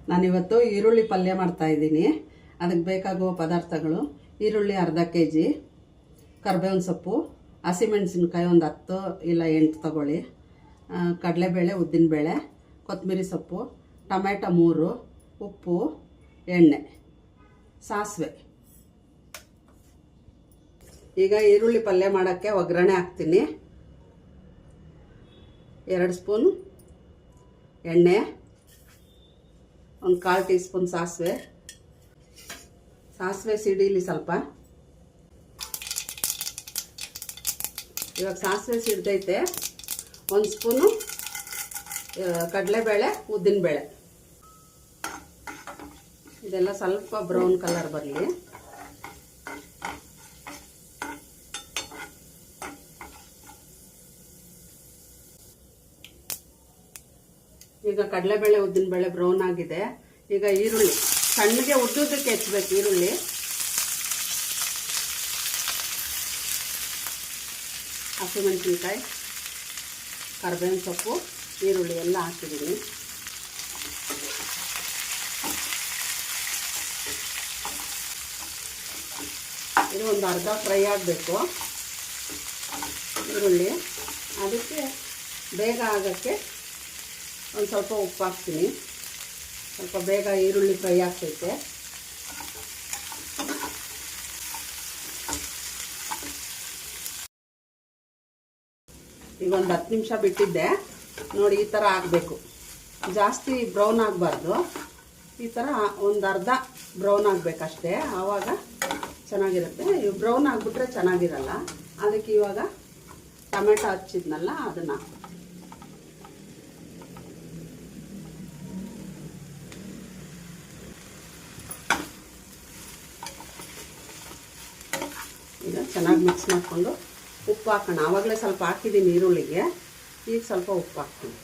ನಾನಿವತ್ತು ಈರುಳ್ಳಿ ಪಲ್ಯ ಮಾಡ್ತಾ ಇದ್ದೀನಿ. ಅದಕ್ಕೆ ಬೇಕಾಗುವ ಪದಾರ್ಥಗಳು: ಈರುಳ್ಳಿ ಅರ್ಧ kg, ಕರಿಬೇವಿನ ಸೊಪ್ಪು, ಹಸಿಮೆಣಸಿನ್ಕಾಯಿ ಒಂದು 10 ಇಲ್ಲ 8 ತಗೊಳ್ಳಿ, ಕಡಲೆಬೇಳೆ, ಉದ್ದಿನಬೇಳೆ, ಕೊತ್ತಂಬರಿ ಸೊಪ್ಪು, ಟೊಮೆಟೊ 3, ಉಪ್ಪು, ಎಣ್ಣೆ, ಸಾಸಿವೆ. ಈಗ ಈರುಳ್ಳಿ ಪಲ್ಯ ಮಾಡೋಕ್ಕೆ ಒಗ್ಗರಣೆ ಹಾಕ್ತೀನಿ. 2 ಸ್ಪೂನ್ ಎಣ್ಣೆ, ಒಂದು 1/4 ಟೀ ಸ್ಪೂನ್ ಸಾಸಿವೆ ಸಿಡಿಲಿ ಸ್ವಲ್ಪ. ಇವಾಗ ಸಾಸಿವೆ ಸಿಡ್ದೈತೆ. 1 ಸ್ಪೂನು ಕಡಲೆಬೇಳೆ, ಉದ್ದಿನಬೇಳೆ, ಇದೆಲ್ಲ ಸ್ವಲ್ಪ ಬ್ರೌನ್ ಕಲರ್ ಬರಲಿ. ಈಗ ಕಡಲೆಬೇಳೆ, ಉದ್ದಿನಬೇಳೆ ಬ್ರೌನ್ ಆಗಿದೆ. ಈಗ ಈರುಳ್ಳಿ ಸಣ್ಣಗೆ ಉದ್ದುದಕ್ಕೆ ಹೆಚ್ಚಬೇಕು. ಈರುಳ್ಳಿ ಹಸಿಮೆಣಸಿನ್ಕಾಯಿ, ಕರಿಬೇವಿನ ಸೊಪ್ಪು, ಈರುಳ್ಳಿ ಎಲ್ಲ ಹಾಕಿದ್ದೀನಿ. ಇದು ಒಂದು ಅರ್ಧ ಫ್ರೈ ಆಗಬೇಕು ಈರುಳ್ಳಿ. ಅದಕ್ಕೆ ಬೇಗ ಆಗೋಕ್ಕೆ ಒಂದು ಸ್ವಲ್ಪ ಉಪ್ಪು ಹಾಕ್ತೀನಿ. ಸ್ವಲ್ಪ ಬೇಗ ಈರುಳ್ಳಿ ಫ್ರೈ ಆಗ್ತೈತೆ. ಈಗ ಒಂದು 10 ನಿಮಿಷ ಬಿಟ್ಟಿದ್ದೆ ನೋಡಿ. ಈ ಥರ ಆಗಬೇಕು. ಜಾಸ್ತಿ ಬ್ರೌನ್ ಆಗಬಾರ್ದು. ಈ ಥರ ಒಂದು ಅರ್ಧ ಬ್ರೌನ್ ಆಗಬೇಕಷ್ಟೇ. ಆವಾಗ ಚೆನ್ನಾಗಿರುತ್ತೆ. ಇವು ಬ್ರೌನ್ ಆಗಿಬಿಟ್ರೆ ಚೆನ್ನಾಗಿರಲ್ಲ. ಅದಕ್ಕೆ ಇವಾಗ ಟೊಮೆಟೊ ಹಚ್ಚಿದ್ನಲ್ಲ ಅದನ್ನು ಈಗ ಚೆನ್ನಾಗಿ ಮಿಕ್ಸ್ ಮಾಡಿಕೊಂಡು ಉಪ್ಪು ಹಾಕೋಣ. ಆವಾಗಲೇ ಸ್ವಲ್ಪ ಹಾಕಿದ್ದೀನಿ ಈರುಳ್ಳಿಗೆ. ಈಗ ಸ್ವಲ್ಪ ಉಪ್ಪು ಹಾಕ್ತೀನಿ.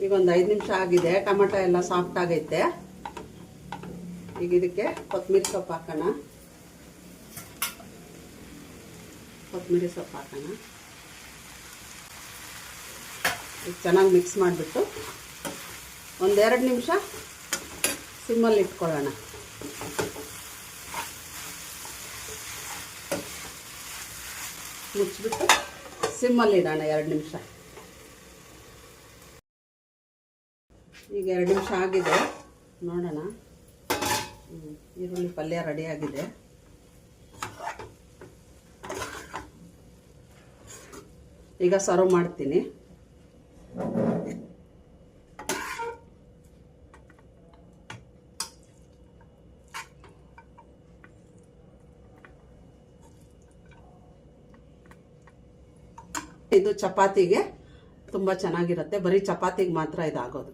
ಈಗ ಒಂದು 5 ನಿಮಿಷ ಆಗಿದೆ. ಟೊಮೆಟೊ ಎಲ್ಲ ಸಾಫ್ಟ್ ಆಗೈತೆ. ಈಗ ಇದಕ್ಕೆ ಕೊತ್ತಂಬರಿ ಸೊಪ್ಪು ಹಾಕೋಣ. ಈಗ ಚೆನ್ನಾಗಿ ಮಿಕ್ಸ್ ಮಾಡಿಬಿಟ್ಟು ಒಂದು 2 ನಿಮಿಷ ಸಿಮ್ಮಲ್ಲಿ ಇಟ್ಕೊಳ್ಳೋಣ. ಮುಚ್ಚಿಬಿಟ್ಟು ಸಿಮ್ಮಲ್ಲಿ ಇಡೋಣ 2 ನಿಮಿಷ. ಈಗ 2 ನಿಮಿಷ ಆಗಿದೆ. ನೋಡೋಣ. ಈರುಳ್ಳಿ ಪಲ್ಯ ರೆಡಿಯಾಗಿದೆ. ಈಗ ಸರ್ವ್ ಮಾಡ್ತೀನಿ. ಇದು ಚಪಾತಿಗೆ ತುಂಬ ಚೆನ್ನಾಗಿರುತ್ತೆ. ಬರೀ ಚಪಾತಿಗೆ ಮಾತ್ರ ಇದಾಗೋದು.